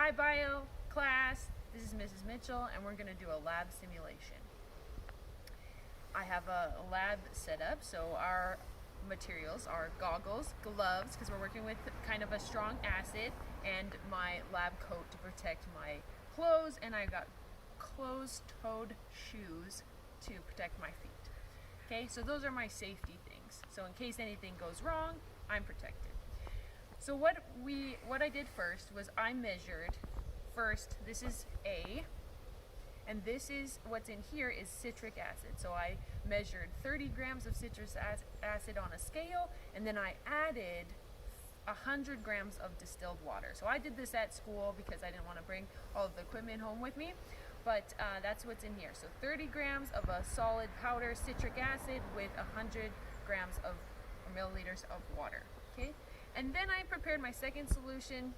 Hi bio class, this is Mrs. Mitchell and we're going to do a lab simulation. I have a lab set up, so our materials are goggles, gloves, because we're working with kind of a strong acid, and my lab coat to protect my clothes, and I got closed-toed shoes to protect my feet. Okay, so those are my safety things. So in case anything goes wrong, I'm protected. So what I did first was I measured first, this is A, and this is what's in here is citric acid. So I measured 30 grams of citric acid on a scale, and then I added 100 grams of distilled water. So I did this at school because I didn't want to bring all of the equipment home with me, but that's what's in here. So 30 grams of a solid powder citric acid with 100 grams of or milliliters of water. Okay, and then I prepared my second solution,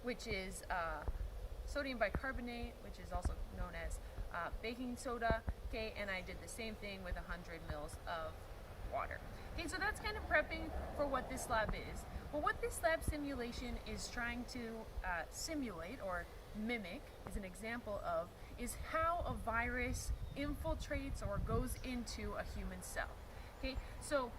which is sodium bicarbonate, which is also known as baking soda. Okay, and I did the same thing with 100 mils of water. Okay, so that's kind of prepping for what this lab is. But what this lab simulation is trying to simulate or mimic, is an example of, is how a virus infiltrates or goes into a human cell. Okay, so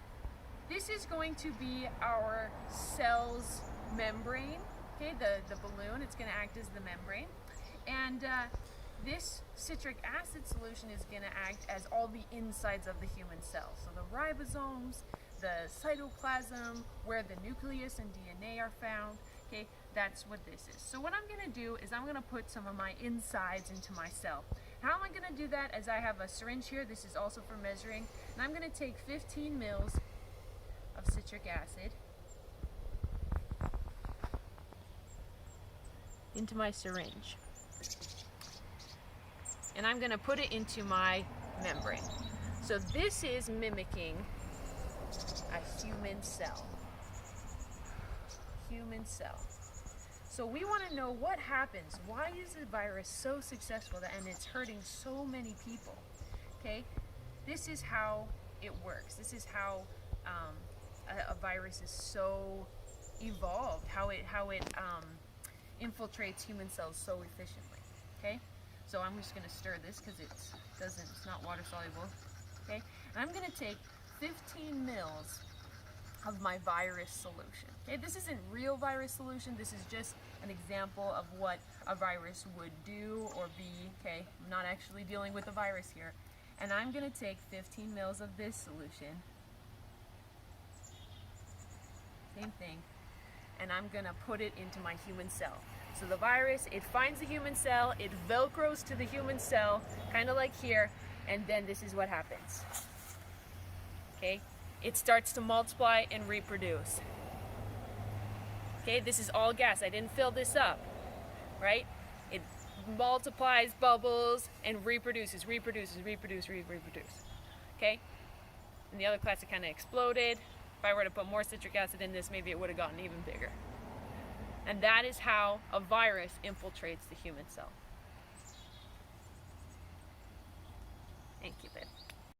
this is going to be our cell's membrane. Okay, the balloon, it's going to act as the membrane, and this citric acid solution is going to act as all the insides of the human cell. So the ribosomes, the cytoplasm, where the nucleus and DNA are found. Okay, that's what this is. So what I'm going to do is I'm going to put some of my insides into my cell. How am I going to do that? As I have a syringe here, this is also for measuring, and I'm going to take 15 mils of citric acid into my syringe, and I'm going to put it into my membrane. So this is mimicking a human cell. Human cell. So we want to know what happens. Why is the virus so successful and it's hurting so many people? Okay, this is how it works. This is how a virus is so evolved. How it infiltrates human cells so efficiently. Okay, so I'm just going to stir this because it's not water soluble. Okay, and I'm going to take 15 mils of my virus solution. Okay, this isn't real virus solution. This is just an example of what a virus would do or be. Okay, I'm not actually dealing with a virus here, and I'm going to take 15 mils of this solution. Same thing. And I'm going to put it into my human cell. So the virus, it finds the human cell, it velcros to the human cell, kind of like here, and then this is what happens. Okay, it starts to multiply and reproduce. Okay, this is all gas. I didn't fill this up, right? It multiplies, bubbles, and reproduces. Okay? In the other class, it kind of exploded. If I were to put more citric acid in this, maybe it would have gotten even bigger. And that is how a virus infiltrates the human cell. Thank you, babe.